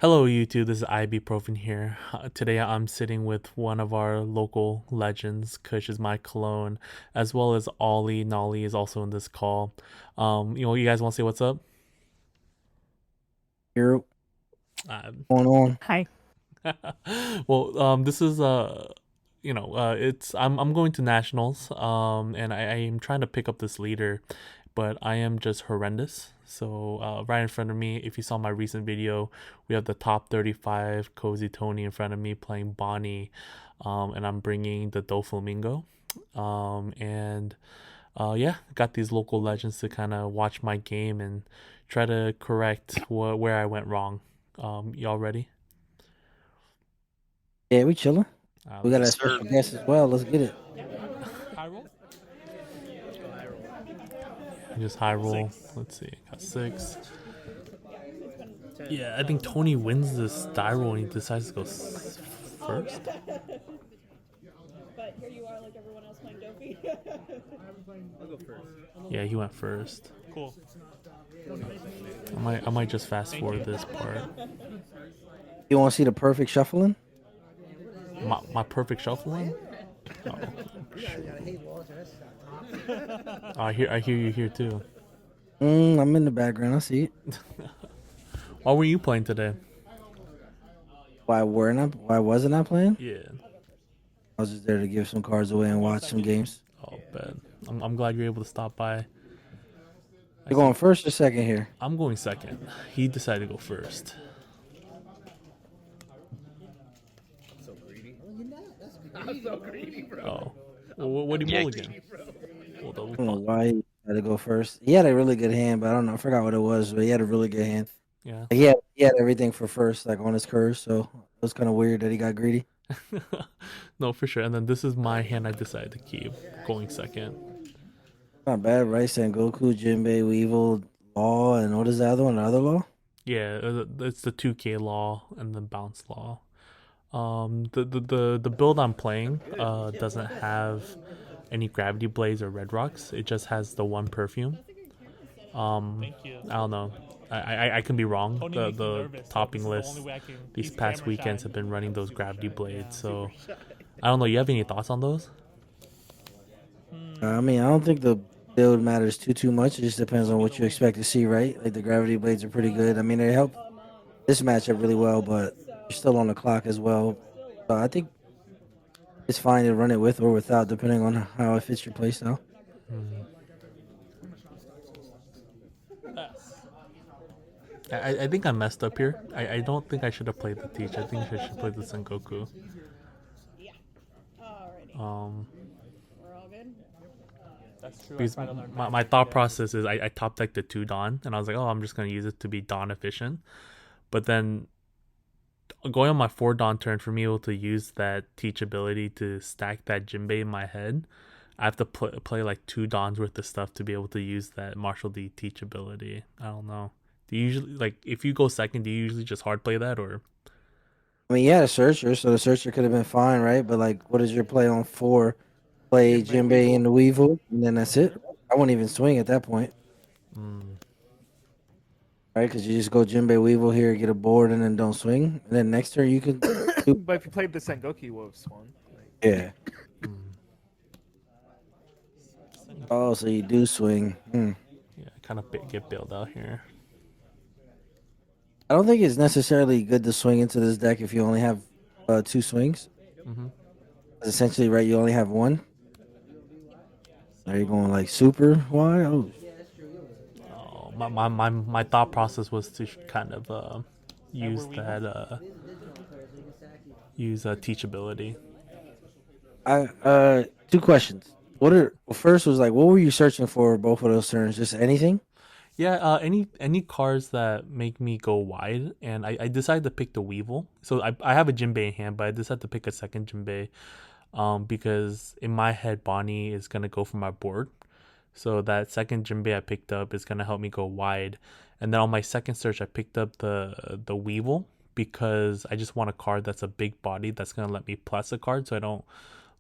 Hello YouTube, this is OP8.5 here. Today I'm sitting with one of our local legends. Kush is my clone, as well as Ollie. Nolly is also in this call. You guys want to say what's up? Here, Um, going on. Hi. well, this is it's I'm going to nationals. And I am trying to pick up this leader, but I am just horrendous. So right in front of me, if you saw my recent video, we have the top 35 Cozy Tony in front of me playing Bonney, and I'm bringing the Doflamingo, and yeah, got these local legends to kind of watch my game and try to correct where I went wrong. Y'all ready? Yeah, we chilling. We got Let's a Yes, see. sir. special guest as well. Let's get it. High roll? Just high roll. Let's see. Got six. Yeah, I think Tony wins this die roll and he decides to go first. But here you are, like everyone else playing Dopey. Yeah, he went first. Cool. I might just fast forward this part. You want to see the perfect shuffling? My perfect shuffling? Oh, I hear you here too. I'm in the background. I see it. What were you playing today? Why wasn't I playing? Yeah. I was just there to give some cards away and watch some games. Oh, bet. I'm glad you're able to stop by. You're going first or second here? I'm going second. He decided to go first. Oh. Well, what do you Yeah, roll again? Well, double I don't know pot. why he had to go first. He had a really good hand, but I don't know. I forgot what it was, but he had a really good hand. Yeah. He had everything for first, like on his curve. So it was kind of weird that he got greedy. No, for sure. And then this is my hand I decided to keep going second. Not bad, right? Sengoku, Jinbei, Weevil, Law, and what is the other one? The other Law? Yeah, it's the 2K law and the bounce law. The build I'm playing doesn't have any gravity blades or red rocks. It just has the one perfume. Thank you. I don't know. I can be wrong. Tony The makes me the nervous. topping This is the list only way I can these keep past camera weekends shy. have been running those gravity blades. Yeah. So I don't know. You have any thoughts on those? I mean, I don't think the build matters too much. It just depends on what you expect to see, right? Like the gravity blades are pretty good. I mean, they help this matchup really well, but you're still on the clock as well. So I think it's fine to run it with or without, depending on how it fits your playstyle. I think I messed up here. I don't think I should have played the Teach. I think I should play the Sengoku. Yeah. Alrighty. Um, We're all good? That's true. because my thought process is I top decked the 2 Dawn and I was like, oh, I'm just gonna use it to be Dawn efficient. But then going on my 4 Dawn turn for me able to use that Teach ability to stack that Jinbei in my head, I have to play like 2 Dawns worth of stuff to be able to use that Marshall D Teach ability. I don't know. Do you usually, like, if you go second, do you usually just hard play that or? I mean, you had a searcher, so the searcher could have been fine, right? But like, what is your play on four? Play Jinbei and the Weevil, and then that's it. I wouldn't even swing at that point, Mm, right? Because you just go Jinbei Weevil here, get a board, and then don't swing. And then next turn you can do. But if you played the Sengoku, you would have swung. Yeah. mm. Oh, so you do swing. Yeah, kind of get bailed out here. I don't think it's necessarily good to swing into this deck if you only have two swings. Hmm. Essentially, right? You only have one. Are you going like super wide? Oh, Oh, my thought process was to kind of use that use teachability. two questions. First was like, what were you searching for both of those turns? Just anything? Yeah, any cards that make me go wide, and I decided to pick the Weevil. So I have a Jinbei in hand, but I decided to pick a second Jinbei, because in my head Bonnie is gonna go for my board. So that second Jinbei I picked up is gonna help me go wide, and then on my second search I picked up the Weevil because I just want a card that's a big body that's gonna let me plus a card, so I don't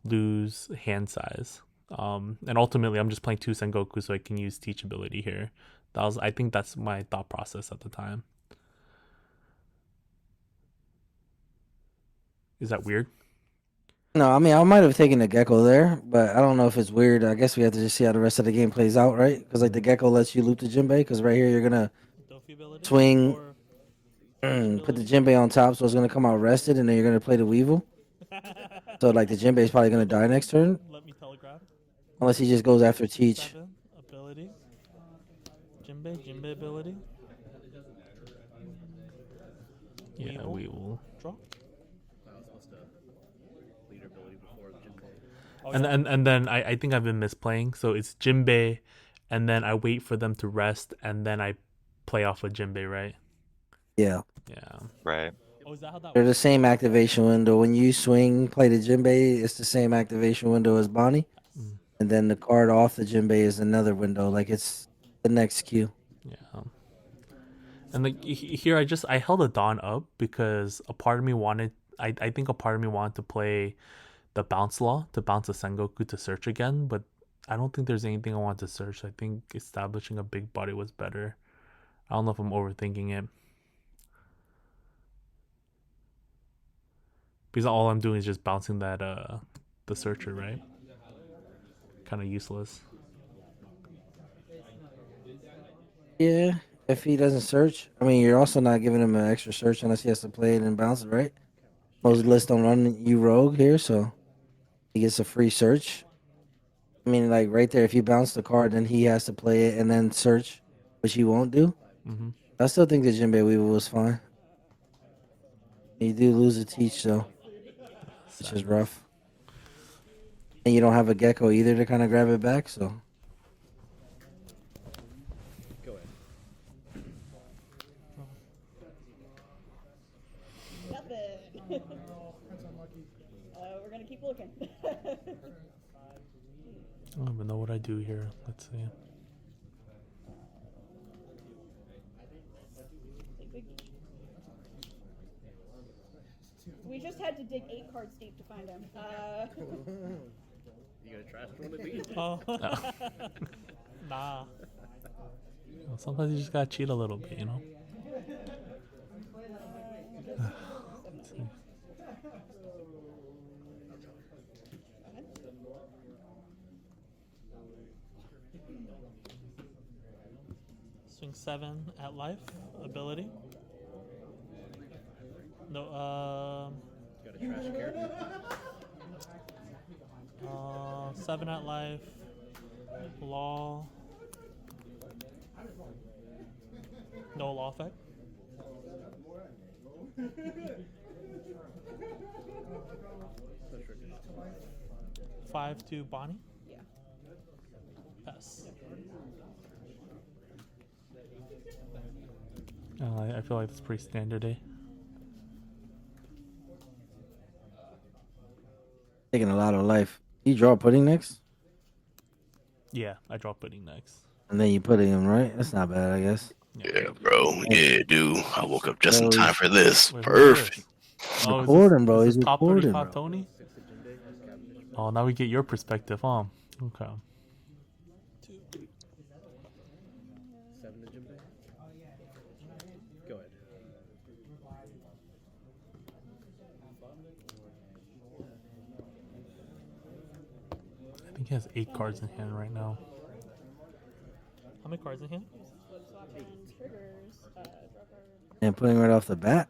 lose hand size. And ultimately, I'm just playing 2 Sengoku so I can use teachability here. I think that's my thought process at the time. Is that weird? No, I mean I might have taken the gecko there, but I don't know if it's weird. I guess we have to just see how the rest of the game plays out, right? Because like the gecko lets you loop the djembe, because right here you're gonna Dofi ability? swing, Or put the djembe on top, so it's gonna come out rested, and then you're gonna play the weevil. So like the djembe is probably gonna die next turn, Let me telegraph. unless he just goes after teach. 7 ability. Jimbe ability. Yeah, Weevil. we will. Draw. Oh, And yeah. and then I think I've been misplaying. So it's Jinbei, and then I wait for them to rest, and then I play off of Jinbei, right? Yeah, Yeah. Right. Oh, is that how that they're the works? same activation window. When you swing, play the djembe, it's the same activation window as Bonney, Mm. and then the card off the djembe is another window. Like it's the next queue. Yeah. And like here, I held a Dawn up because a part of me wanted. I think a part of me wanted to play the bounce law to bounce a Sengoku to search again, but I don't think there's anything I want to search. I think establishing a big body was better. I don't know if I'm overthinking it. Because all I'm doing is just bouncing that the searcher, right? Kind of useless. Yeah, if he doesn't search, I mean, you're also not giving him an extra search unless he has to play it and bounce it, right? Most lists don't run you rogue here, so he gets a free search. I mean, like right there, if you bounce the card, then he has to play it and then search, which he won't do. Mm-hmm. I still think the Jinbei Weaver was fine. You do lose a teach though, which is rough. And you don't have a gecko either to kind of grab it back, so Nothing. We're gonna keep looking. I don't even know what I do here. Let's see. We just had to dig 8 cards deep to find him. You gonna trash one of these? Oh. Nah. Well, sometimes you just gotta cheat a little bit, you know. Let's see. Swing 7 at life. Ability. No, Got a trash character? 7 at life. Law. No law effect. Five to Bonney. Yeah. Pass. I feel like it's pretty standard, eh? taking a lot of life. You draw pudding next, Yeah, I draw pudding next. and then you pudding him, right? That's not bad, I guess. Yeah, bro. Yeah, dude. I woke up just in Bro, time for this. Wait, who's Perfect. this? He's Oh, recording, bro. Is He's this top recording, 35 bro. Tony? Oh, now we get your perspective, huh? Okay. 7 to Jinbei? Go ahead. I think he has 8 cards in hand right now. How many cards in hand? Flip swap and triggers. Draw card. And putting right off the bat.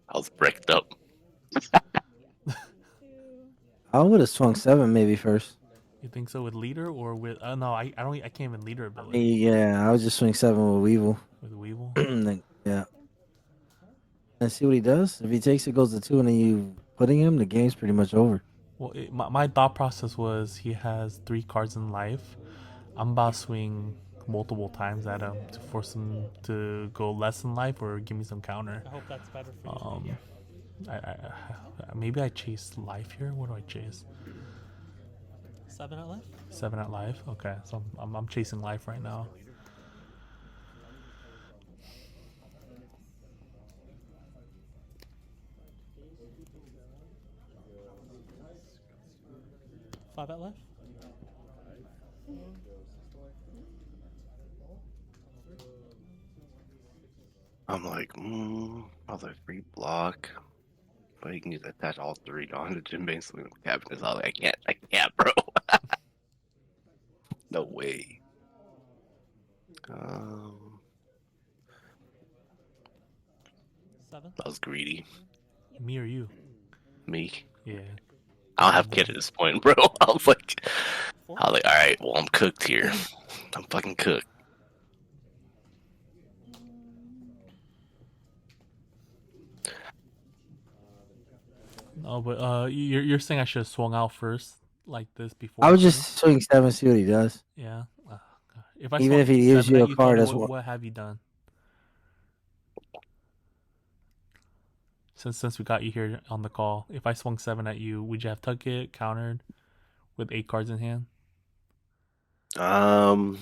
I was bricked up. 2. I would have swung 7 maybe first. You think so with leader or with? No, I don't. I can't even leader ability Yeah, I would just swing 7 with Weevil. with Weevil. Yeah. And see what he does. If he takes it, goes to 2, and then you putting him, the game's pretty much over. Well, my thought process was he has 3 cards in life. I'm about to swing multiple times at him to force him to go less in life or give me some counter. I hope that's better for you. Maybe I chase life here. What do I chase? 7 at life? 7 at life. Okay, so I'm chasing life right now. Five at life? I'm like, other free block. But you can just attach all 3 on the Jinbei and swing the cabinets. I was like, I can't, bro. No way. Seven. I was greedy. Me or you? Me. Yeah. I don't have kid at this point, bro. I was like, Four. all right, well, I'm cooked here. I'm fucking cooked. No, but you're saying I should have swung out first like this before. I would swinging? just swing 7, see what he does. Yeah. God. If I Even swung if he gives 7 you at a you, card, Tony, that's what. what have you done? Since we got you here on the call, if I swung 7 at you, would you have tuck it countered with 8 cards in hand? I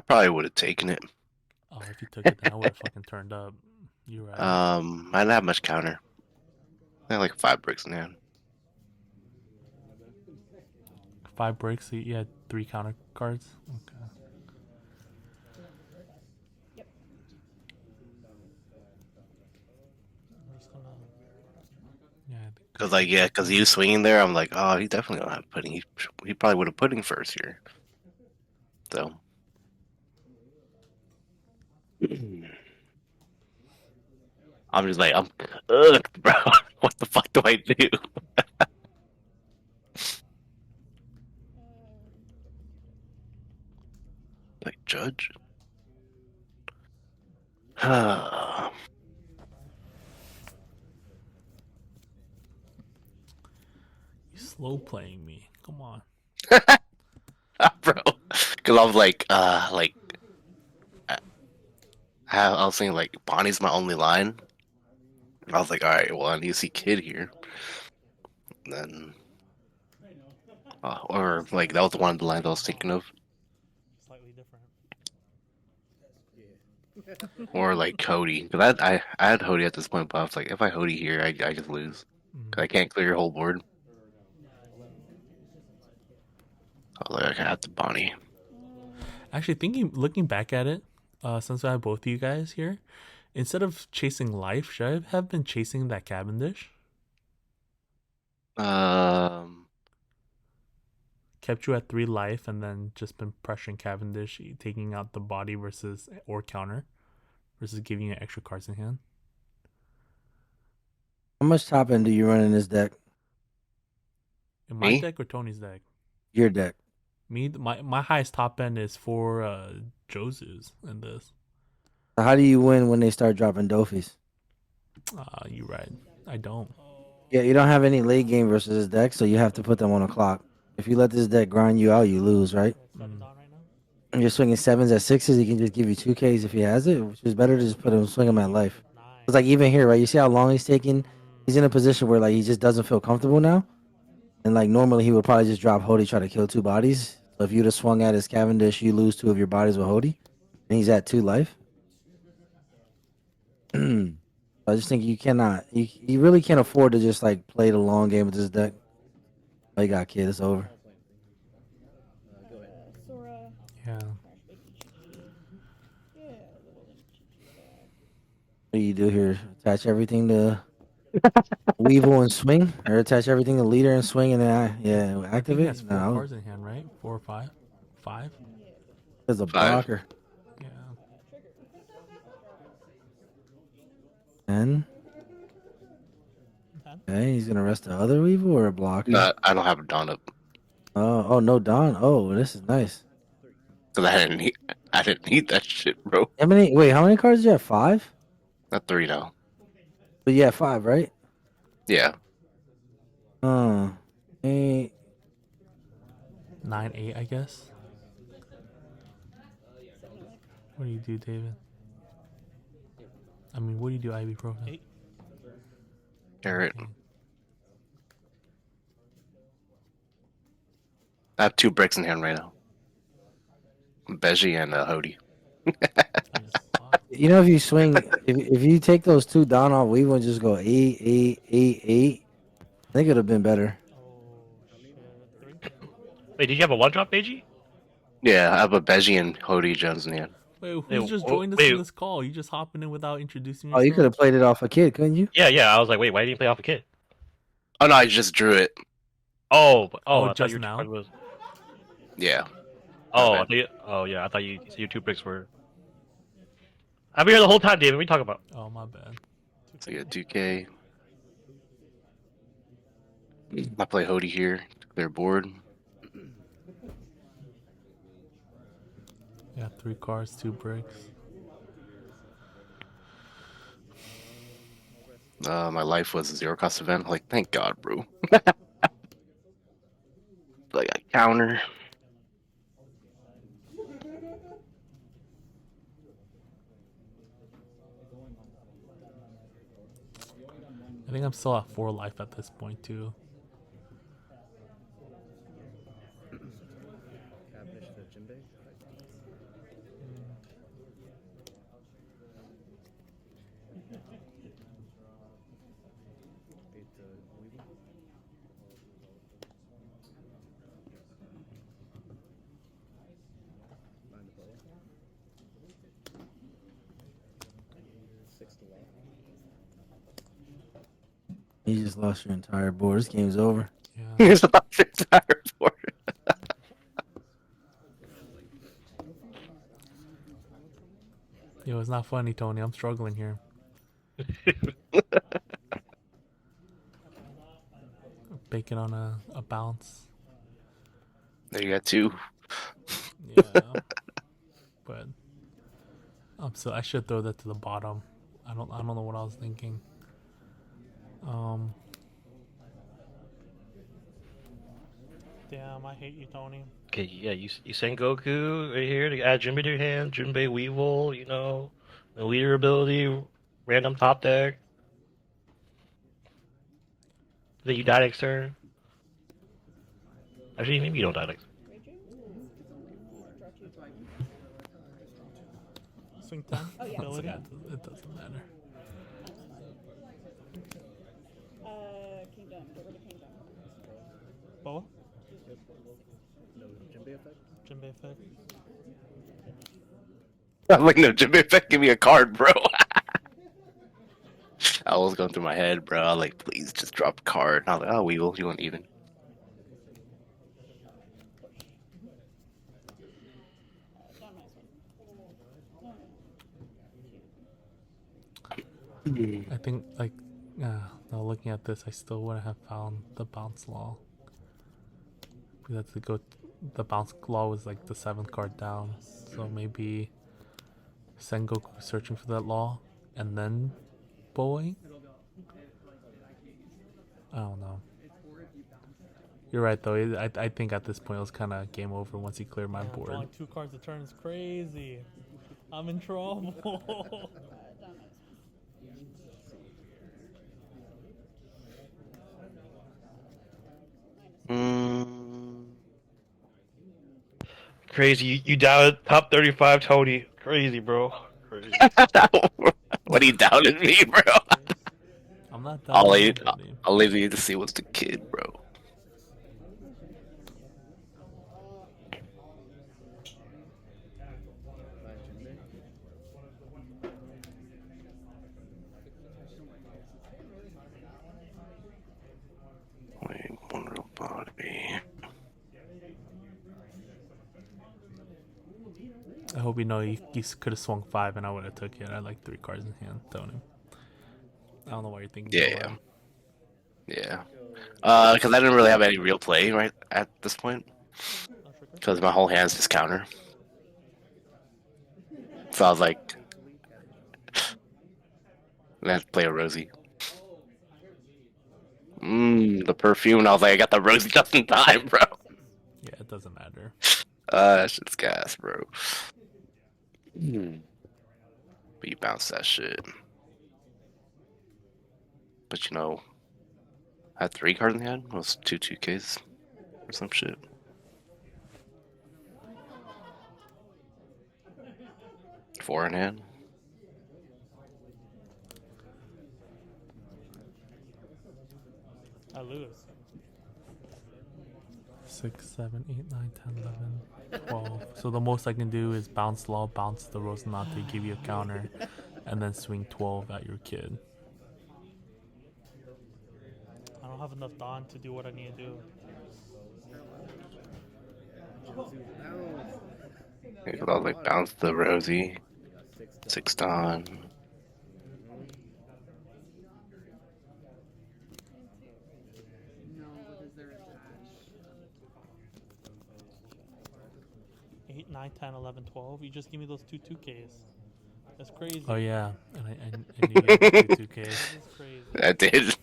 probably would have taken it. Oh, if you took it, then I would have fucking turned up. You're right. I didn't have much counter. I had like 5 bricks in hand. 5 breaks, so you had 3 counter cards. Okay. I'm just gonna. Yeah. Cause he was swinging there. I'm like, oh, he definitely don't have pudding. He probably would have pudding first here. So. I'm just like, I'm cooked, bro. What the fuck do I do? Like, judge? You slow playing me. Come on. Bro. Cause I was like, I was thinking like, Bonnie's my only line. I was like, all right, well, I need to see Kid here. And then, or like that was one of the lines I was thinking of, Slightly different. or like Cody, because I had Hody at this point, but I was like, if I Hody here, I just lose. Cause I can't clear your whole board. I was like, I have to Bonnie. Actually, looking back at it, since I have both of you guys here, instead of chasing life, should I have been chasing that Cavendish? Kept you at 3 life and then just been pressuring Cavendish, taking out the body versus or counter, versus giving you extra cards in hand. How much top end do you run in this deck? In my Me? deck or Tony's deck? Your deck. Me, my highest top end is for Josu's in this. So how do you win when they start dropping Dofies? You right. I don't. Yeah, you don't have any late game versus this deck, so you have to put them on a clock. If you let this deck grind you out, you lose, right? 7 on right now. If you're swinging 7s at 6s, he can just give you 2Ks if he has it, which is better to just put him swing him at life. It's like even here, right? You see how long he's taking? He's in a position where like he just doesn't feel comfortable now. And like normally he would probably just drop Hody, try to kill 2 bodies. So if you'd have swung at his Cavendish, you lose 2 of your bodies with Hody. And he's at 2 life. I just think you cannot, you really can't afford to just like play the long game with this deck. Oh, you got kid, it's over. Go ahead. Sora. Yeah. Yeah. What do you do here? Attach everything to Weevil and swing? Or attach everything to leader and swing and then I think he activate? has 4 No, cards in hand, right? 4 or 5? 5? there's a 5. blocker. Yeah. And Okay. okay, he's gonna rest the other Weevil or a blocker? No, I don't have a Dawn up Oh, no, Don. Oh, this is nice. because I didn't need that shit, bro. How many cards do you have? 5? Not 3 now. But yeah, 5, right? Yeah. 8. 9, 8, I guess. What do you do, David? I mean, what do you do, ibuprofen? 8. Carrot. I have 2 bricks in hand right now. Beji and Hody. You know, if you swing, if you take those 2 down off Weevil and just go 8, 8, 8, 8, I think it would have been better. Oh shit. 3. Wait, did you have a one drop, AG? Yeah, I have a Beji and Hody Jones in hand. Wait, who's Wait, just wh- joined us wait. in this call? You just hopping in without introducing Oh, you could yourself? have played it off a kid, couldn't you? Yeah. I was like, wait, why didn't you play off a kid? Oh no, I just drew it. Oh, Oh, I thought just your two now? cards was. Yeah. Oh, bad. yeah, I thought your two picks were. I've been here the whole time, David. What are you talking about? Oh, my bad. So you got 2K. I play Hody here. Clear board. Yeah, 3 cards, 2 bricks. My life was a 0 cost event. Like, thank God, bro. Like a counter. I think I'm still at 4 life at this point too. Cavendish to Jinbei. Eight to Weevil. Nine to Boa. 6 to Lock. You just lost your entire board. This game's over. Yeah. Here's the entire board. Yo, it's not funny, Tony. I'm struggling here. Bacon on a bounce. There you got 2. Yeah. But I should throw that to the bottom. I don't know what I was thinking. Damn, I hate you, Tony. Okay, yeah, you send Goku right here to add Jinbei to your hand. Jinbei Weevil, the leader ability, random top deck. Then you die next turn. Actually, maybe you don't die next. Swing 10. Oh, yeah. Ability. It doesn't matter. Kingdom. Get rid of Kingdom. Boa. No Jinbei effect. Jinbei effect. I'm like, no, Jimmy, give me a card, bro. I was going through my head, bro. I was like, please just drop a card. And I was like, oh, Weevil, you want even? Not a nice one. I think now looking at this, I still wouldn't have found the bounce law. Because the bounce law was like the 7th card down, so maybe Sengoku searching for that law and then bowling. I don't know. You're right though. I think at this point it was kind of game over once he cleared my Damn, board. drawing 2 cards a turn is crazy. I'm in trouble. Not a nice one. Crazy, you down top 35, Tony. Crazy, bro. Crazy. What he doubted me, bro. I'm not I'll that leave you to see what's the kid, bro. Five Jinbei. Wait, one real body. I hope you know he could have swung 5 and I would have took it. I had like 3 cards in hand, Tony. I don't know why you're thinking. Yeah. Yeah. Because I didn't really have any real play right at this point. Because my whole hand's just counter. So I was like, let's play a Rosie. The perfume. And I was like, I got the Rosie just in time, bro. Yeah, it doesn't matter. That shit's gas, bro. But you bounce that shit. But you know, I had 3 cards in the hand. It was 2 2Ks or some shit. Four in hand. I lose. 6, 7, 8, 9, 10, 11, 12. So the most I can do is bounce law, bounce the Rosinante, give you a counter, and then swing 12 at your kid. I don't have enough Dawn to do what I need to do. Okay, so I'll like bounce the Rosie. 6 Dawn. Eight, 9, 10, 11, 12. You just give me those two 2Ks. That's crazy. Oh yeah, and I knew you had 2Ks. That's crazy. I did.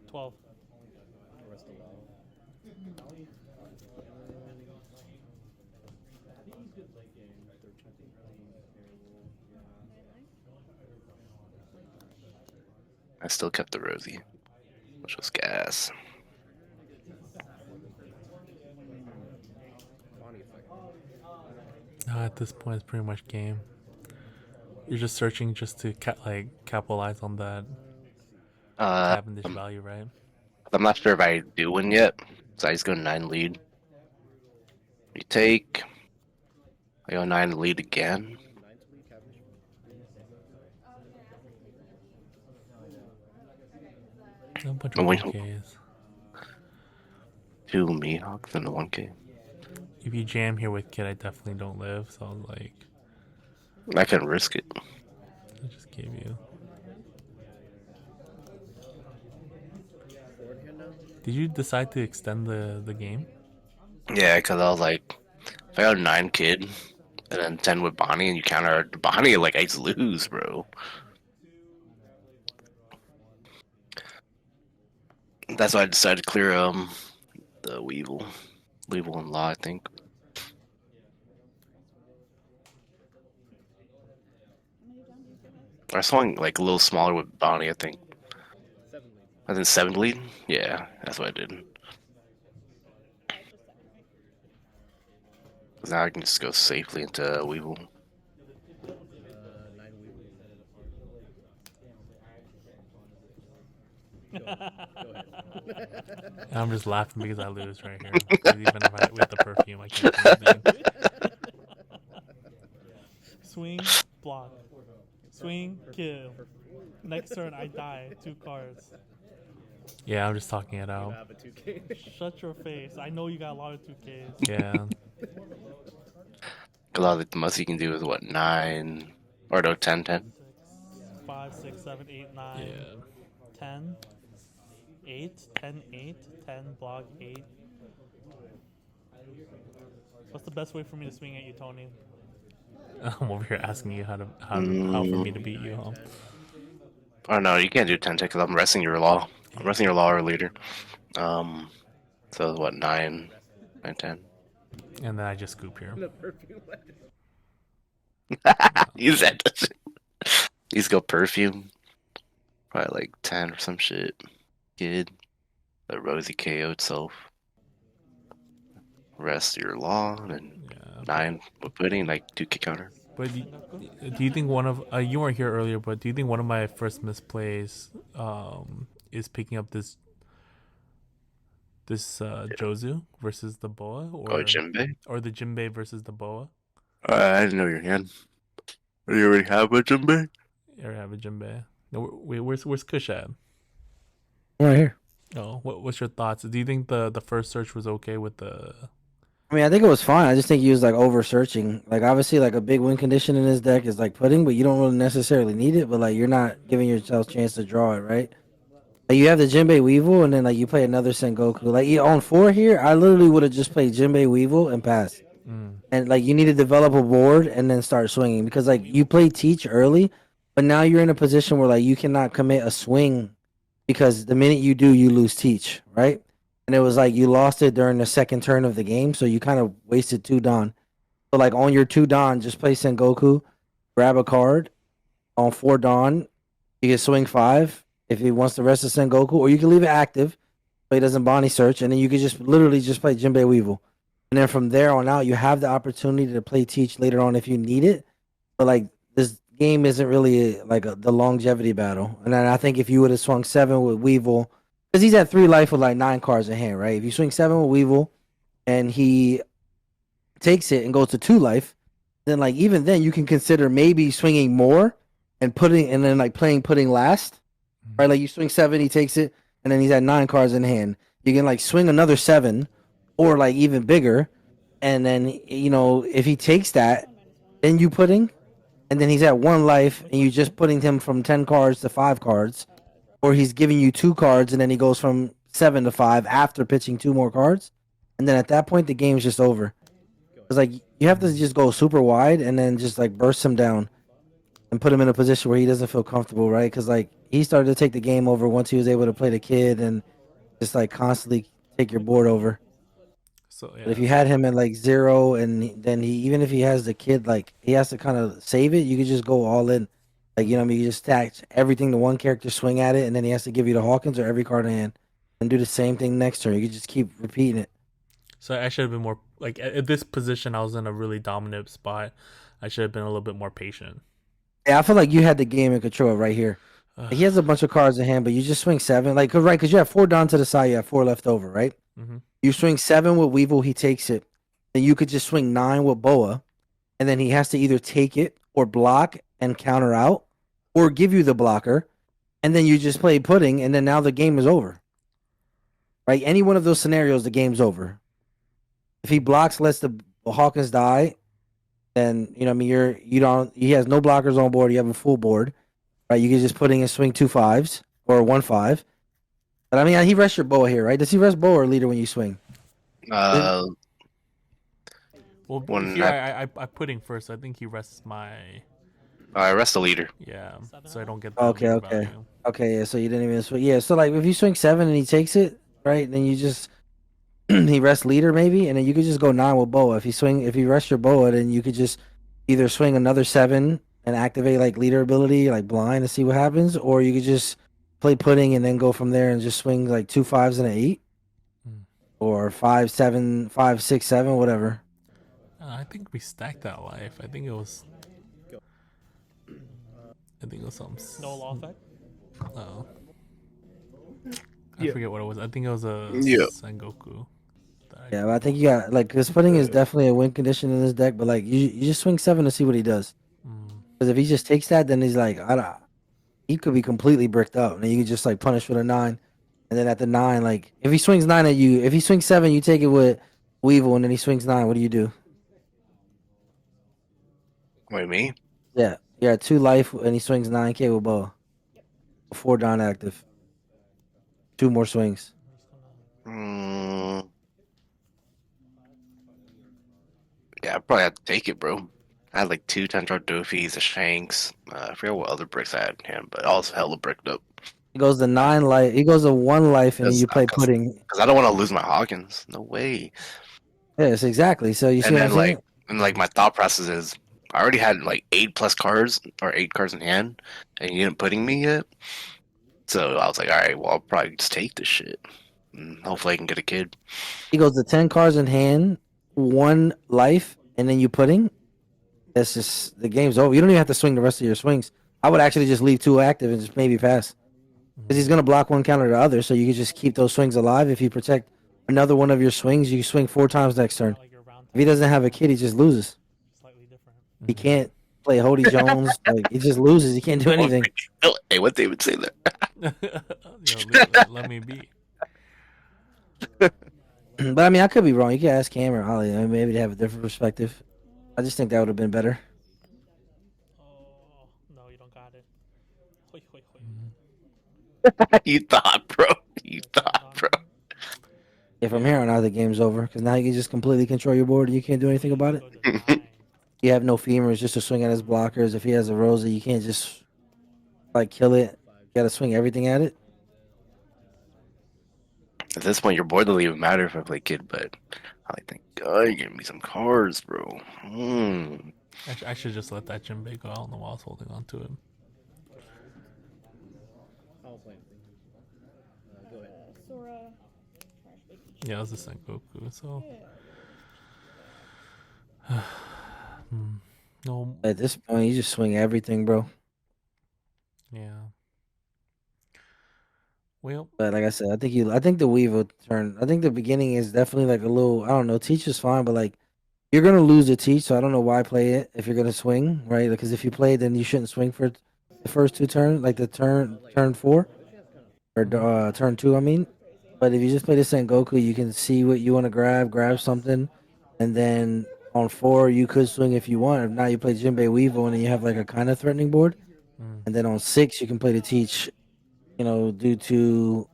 12. I still kept the Rosie, which was gas. At this point, it's pretty much game. You're just searching just to capitalize on that Cavendish value, right? I'm not sure if I do win yet, so I just go 9 lead. You take. I go 9 lead again. A bunch Oh, of wait. 1Ks. 2 Mihawks and a 1K. If you jam here with kid, I definitely don't live. So I was like, I can risk it. I just gave you. Did you decide to extend the game? Yeah, because I was like, if I go 9 kid and then 10 with Bonney and you counter Bonney, like I just lose, bro. That's why I decided to clear the Weevil and Law, I think. I swung like a little smaller with Bonney, I think. I think 7 lead? Yeah, that's what I did. 'Cause now I can just go safely into Weevil. And I'm just laughing because I lose right here. 'Cause even if I with the perfume, I can't do anything. Swing, block. Swing, kill. Next turn, I die. 2 cards. Yeah, I'm just talking it out. Shut your face. I know you got a lot of 2Ks. Yeah. A lot of the most you can do is what, 9 or no 10. 6, 5, 6, 7, 8, 9, Yeah. 10, 8, 10, 8, 10, block 8. What's the best way for me to swing at you, Tony? I'm over here asking you how for me to beat you, huh? Oh no, you can't do 10 because I'm resting your Law. I'm resting your Law or leader. So what, 9, 10. And then I just scoop here. Use that. He's go perfume. Probably like 10 or some shit. Kid. The Rosie KO itself. Rest your Law, and then Yeah. 9 with pudding, like 2 kick counter. But do you think one of you weren't here earlier? But do you think one of my first misplays is picking up this Jozu versus the Boa, or Jinbei? or the Jinbei versus the Boa? I didn't know your hand. Do you already have a Jinbei? Or have a Jinbei? No, where's Kush at? Right here. Oh, what's your thoughts? Do you think the first search was okay with the? I mean, I think it was fine. I just think he was like over searching. Like obviously, like a big win condition in his deck is like pudding, but you don't really necessarily need it. But like you're not giving yourself a chance to draw it, right? Like you have the Jinbei Weevil, and then like you play another Sengoku. Like on 4 here, I literally would have just played Jinbei Weevil and passed. And like you need to develop a board and then start swinging because like you play Teach early, but now you're in a position where like you cannot commit a swing because the minute you do, you lose Teach, right? And it was like you lost it during the second turn of the game, so you kind of wasted 2 Dawn. So like on your 2 Dawn, just play Sengoku, grab a card. On 4 Dawn, you can swing 5 if he wants the rest of Sengoku, or you can leave it active so he doesn't Bonney search, and then you can just literally just play Jinbei Weevil. And then from there on out, you have the opportunity to play Teach later on if you need it. But like this game isn't really like the longevity battle. And then I think if you would have swung 7 with Weevil, because he's at 3 life with like 9 cards in hand, right? If you swing 7 with Weevil and he takes it and goes to 2 life, then like even then you can consider maybe swinging more and putting and then like putting last, right? Like you swing 7, he takes it, and then he's at 9 cards in hand. You can like swing another 7, or like even bigger, and then if he takes that, then you putting, and then he's at 1 life, and you just putting him from 10 cards to 5 cards, or he's giving you 2 cards, and then he goes from 7 to 5 after pitching 2 more cards, and then at that point the game's just over. It's like you have to just go super wide and then just like burst him down and put him in a position where he doesn't feel comfortable, right? Because like he started to take the game over once he was able to play the kid and just like constantly take your board over. So But if yeah, you had him at like 0, and then he even if he has the kid, like he has to kind of save it, you could just go all in. Like what I mean, you just stack everything to one character, swing at it, and then he has to give you the Hawkins or every card in hand, and do the same thing next turn. You could just keep repeating it. so I should have been more like at this position. I was in a really dominant spot. I should have been a little bit more patient. Yeah, I feel like you had the game in control right here. Like, he has a bunch of cards in hand, but you just swing 7. Like, because you have 4 down to the side, you have 4 left over, right? Mm-hmm. You swing 7 with Weevil, he takes it. Then you could just swing 9 with Boa, and then he has to either take it or block and counter out, or give you the blocker, and then you just play pudding, and then now the game is over. Right? Any one of those scenarios, the game's over. If he blocks, lets the Hawkins die, then what I mean, he has no blockers on board, you have a full board. Right, you can just put in and swing 2 5s or 1 5. But I mean, he rests your Boa here, right? Does he rest Boa or leader when you swing? Well, When here I putting first. I think he rests my I rest the leader. so I don't get the Okay, leader okay. value. Okay, yeah, so you didn't even swing. Yeah, so like if you swing 7 and he takes it, right, then you just he rests leader maybe, and then you could just go 9 with Boa. If you rest your Boa, then you could just either swing another 7 and activate like leader ability, like blind, to see what happens, or you could just play pudding and then go from there and just swing like 2 5s and an 8, or 5 7 5 6 7, whatever. I think we stacked that life. I think it was something. No law effect. Oh. I Yeah. forget what it was. I think it was a Yeah. Sengoku. that I- Yeah, but I think you got like because pudding is definitely a win condition in this deck, but like you just swing 7 to see what he does. Mm. Because if he just takes that, then he's like, he could be completely bricked up, and then you could just like punish with a 9, and then at the 9, like if he swings 9 at you, if he swings 7, you take it with Weevil, and then he swings 9. What do you do? Wait, me? Yeah, you're at 2 life, and he swings 9K with Boa. 4 down active. 2 more swings. Mm, yeah, I probably have to take it, bro. I had like 2 10-drop Dofis, a Shanks. I forget what other bricks I had in him, but also hella bricked up. He goes to 9 life. He goes to 1 life, and then you play pudding. Because I don't want to lose my Hawkins. No way. Yes, exactly. So you see And what then I'm saying? my thought process is, I already had like 8 plus cards or 8 cards in hand, and you didn't putting me yet. So I was like, all right, well, I'll probably just take this shit. And hopefully I can get a kid. He goes to 10 cards in hand, 1 life, and then you pudding. That's just the game's over. You don't even have to swing the rest of your swings. I would actually just leave 2 active and just maybe pass. Because he's going to block one counter to the other, so you can just keep those swings alive. If you protect another one of your swings, you can swing 4 times next turn. Like your round If he doesn't have a kid, he just loses. slightly different. He can't play Hody Jones. Like, he just loses. He can't do anything. Hey, what they would say there? Let me be. But I mean, I could be wrong. You can ask Cam or Ollie. I mean, maybe they have a different perspective. I just think that would have been better. Oh no, you don't got it. Hoi, hoi, hoi. You thought, bro. You thought, bro. Yeah, from here on out, the game's over. Because now you can just completely control your board and you can't do anything about it. Go to 9. You have no femurs just to swing at his blockers. If he has a Rosa, you can't just like kill it. You gotta swing everything at it. At this point, your board doesn't even matter if I play kid, but I like, thank God you're giving me some cards, bro. I should just let that Jinbei go. I don't know why I was holding on to him. I'll play. Go ahead. Sora. Trash big. Yeah, it was a Sengoku. So No, At this point, you just swing everything, bro. yeah. Well, But like I said, I think the Weevil turn. I think the beginning is definitely like a little. I don't know. Teach is fine, but like you're gonna lose the teach, so I don't know why play it if you're gonna swing, right? Because if you play, then you shouldn't swing for the first two turns, like the turn four or turn two. I mean, but if you just play the Sengoku, you can see what you want to grab something, and then on four you could swing if you want. If not, you play Jinbei Weevil, and then you have like a kind of threatening board, mm, and then on six you can play the teach. Due to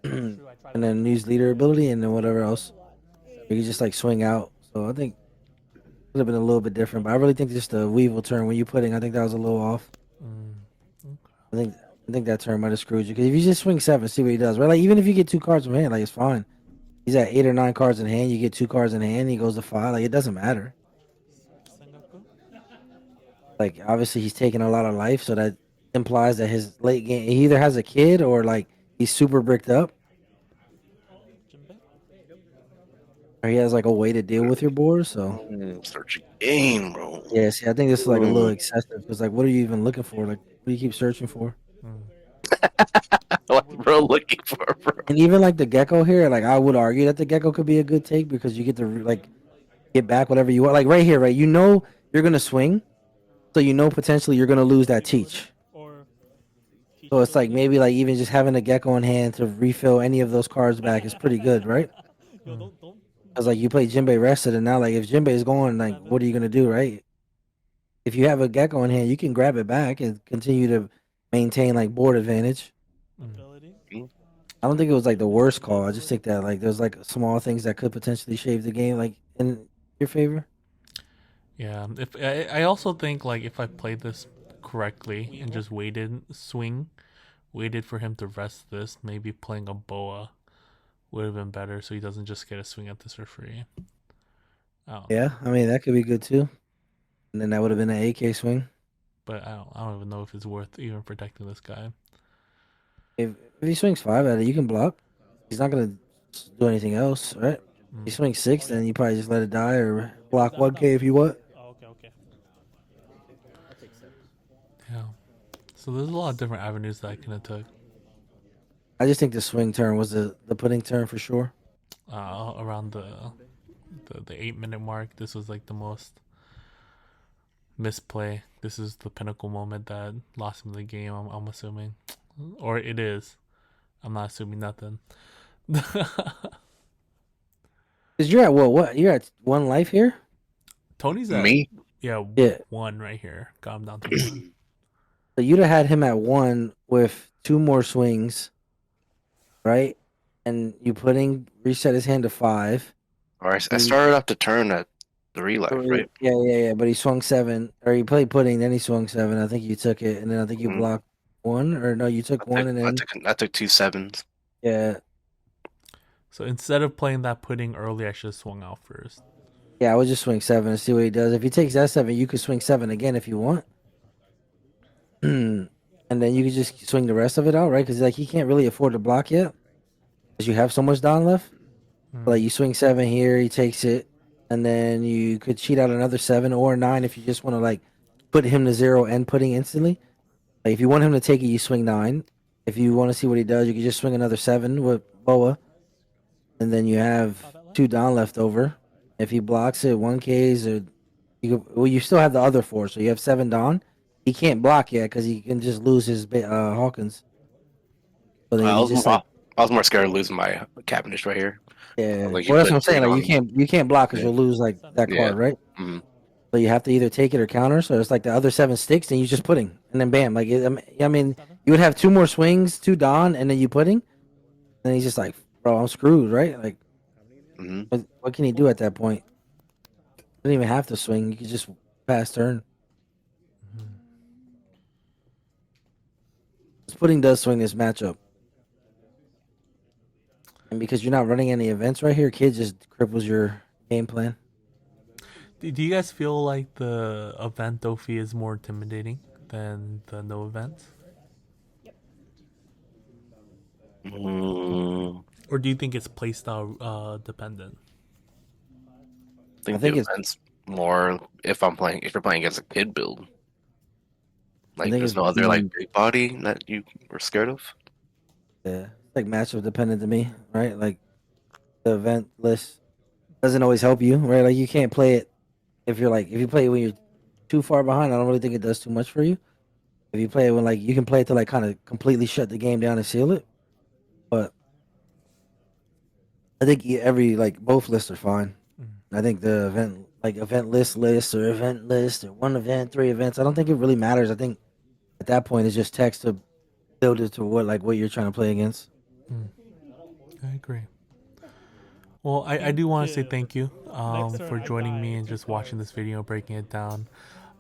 and True, I tried to then use leader ability, and then whatever else. You can just like swing out. So I think it would have been a little bit different, but I really think just the Weevil turn when you putting, I think that was a little off. mm, okay. I think I think that turn might have screwed you because if you just swing seven, see what he does, right? Like even if you get two cards from hand, like it's fine. He's at 8 or 9 cards in hand. You get two cards in hand. He goes to five. Like it doesn't matter. Sengoku. Like obviously he's taking a lot of life, so that implies that his late game he either has a kid or like he's super bricked up, Jinbei. or he has like a way to deal with your board. So Search again, bro. yeah, see, I think this is like a little Mm. excessive because like what are you even looking for? Like what do you keep searching for? Mm, What bro looking for, bro? And even like the gecko here, like I would argue that the gecko could be a good take because you get to like get back whatever you want. Like right here, right? You know you're gonna swing, so you know potentially you're gonna lose that teach. Or teach So it's like ability. maybe like even just having a gecko in hand to refill any of those cards back is pretty good, right? Yo, mm, don't. Because like you play Jinbei rested, and now like if Jinbei is going, like what are you gonna do, right? If you have a gecko in hand, you can grab it back and continue to maintain like board advantage. mm. Ability. I don't think it was like the worst call. I just think that like there's like small things that could potentially shave the game like in your favor. Yeah. If I also think like if I played this correctly and just waited for him to rest this, maybe playing a boa would have been better, so he doesn't just get a swing at this for free. I don't know, Yeah, I mean that could be good too. And then that would have been an AK swing. but I don't even know if it's worth even protecting this guy. If he swings five at it, you can block. He's not gonna do anything else, right? If he Mm, swings six, then you probably just let it die or block That, one that, K if you want. oh, okay, okay. I'll take 7. yeah. So there's a lot of different avenues that I could have took I just think the swing turn was the putting turn for sure. around the 8 minute mark. This was like the most misplay. This is the pinnacle moment that lost him the game. I'm assuming, or it is. I'm not assuming nothing. Cause you're at what? You're at one life here. Tony's at Me? yeah Yeah. one right here. Got him down to one. So you'd have had him at one with two more swings, right? And you putting reset his hand to five. Or I And started off the turn at 3 life, right? yeah. But he swung seven, or he played putting, then he swung seven. I think you took it, and then I think you Mhm. blocked one, or no, you took one, and then I took 2 7s. yeah, So instead of playing that pudding early, I should have swung out first. yeah. I would just swing seven and see what he does. If he takes that seven, you could swing seven again if you want, and then you could just swing the rest of it out, right? Because like he can't really afford to block yet, because you have so much down left. Mm, Like you swing seven here, he takes it, and then you could cheat out another seven or nine if you just want to like put him to zero and putting instantly. Like if you want him to take it, you swing nine. If you want to see what he does, you can just swing another seven with Boa, and then you have two down left over. If he blocks it, one K's or you still have the other four, so you have seven down. He can't block yet because he can just lose his Hawkins. So then I you was just like I was more scared of losing my cabinet right here. I was yeah. like, you Well, that's what put I'm three saying. Like on. you can't block because Yeah. you'll lose like that Yeah. card, right? hmm So you have to either take it or counter. So it's like the other seven sticks, and you just putting, and then bam. Like I mean, you would have two more swings, two Don, and then you putting. And he's just like, bro, I'm screwed, right? Like, hmm what can he do at that point? Doesn't even have to swing. You could just pass turn. mhm. This pudding does swing this matchup, and because you're not running any events right here, kid just cripples your game plan. Do you guys feel like the event Dofi is more intimidating than the no events? Mm-hmm. Or do you think it's playstyle dependent? I think the think it's events. more if you're playing against a kid build. I Like think there's it's no other like mm, big body that you were scared of. yeah, it's like matchup dependent to me, right? Like the event list doesn't always help you, right? Like you can't play it if you play it when you're too far behind. I don't really think it does too much for you. If you play it when like you can play it to like kind of completely shut the game down and seal it, but I think every like both lists are fine. I think the event list or event list or one event, three events. I don't think it really matters. I think at that point it's just text to build it to what you're trying to play against. I agree. Well, I do want to say thank you Next turn, for I joining me die and 2 just watching this cards. video, breaking it down.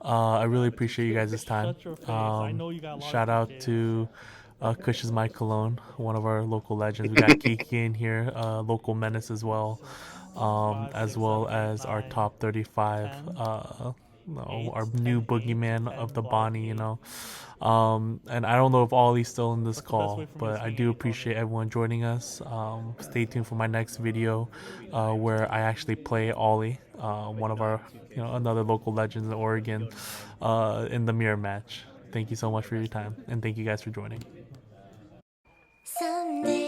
I really appreciate you guys' time. Shut your face. I know you got Shout large out kids. to Kush is my cologne, one of our local legends. We got Kiki in here, local menace as well, 5, as 6, well 7, 8, as our 9, top 35, 10, our 8, new 10, 8, boogeyman of 10, the block Bonnie, 8. and I don't know if Ollie's still in this What's the best way call, for me to but I swing do an opponent? appreciate everyone joining us. Stay tuned for my next video, where I actually play Ollie, one of our, another local legends in Oregon, in the mirror match. Thank you so much for your time, and thank you guys for joining. Someday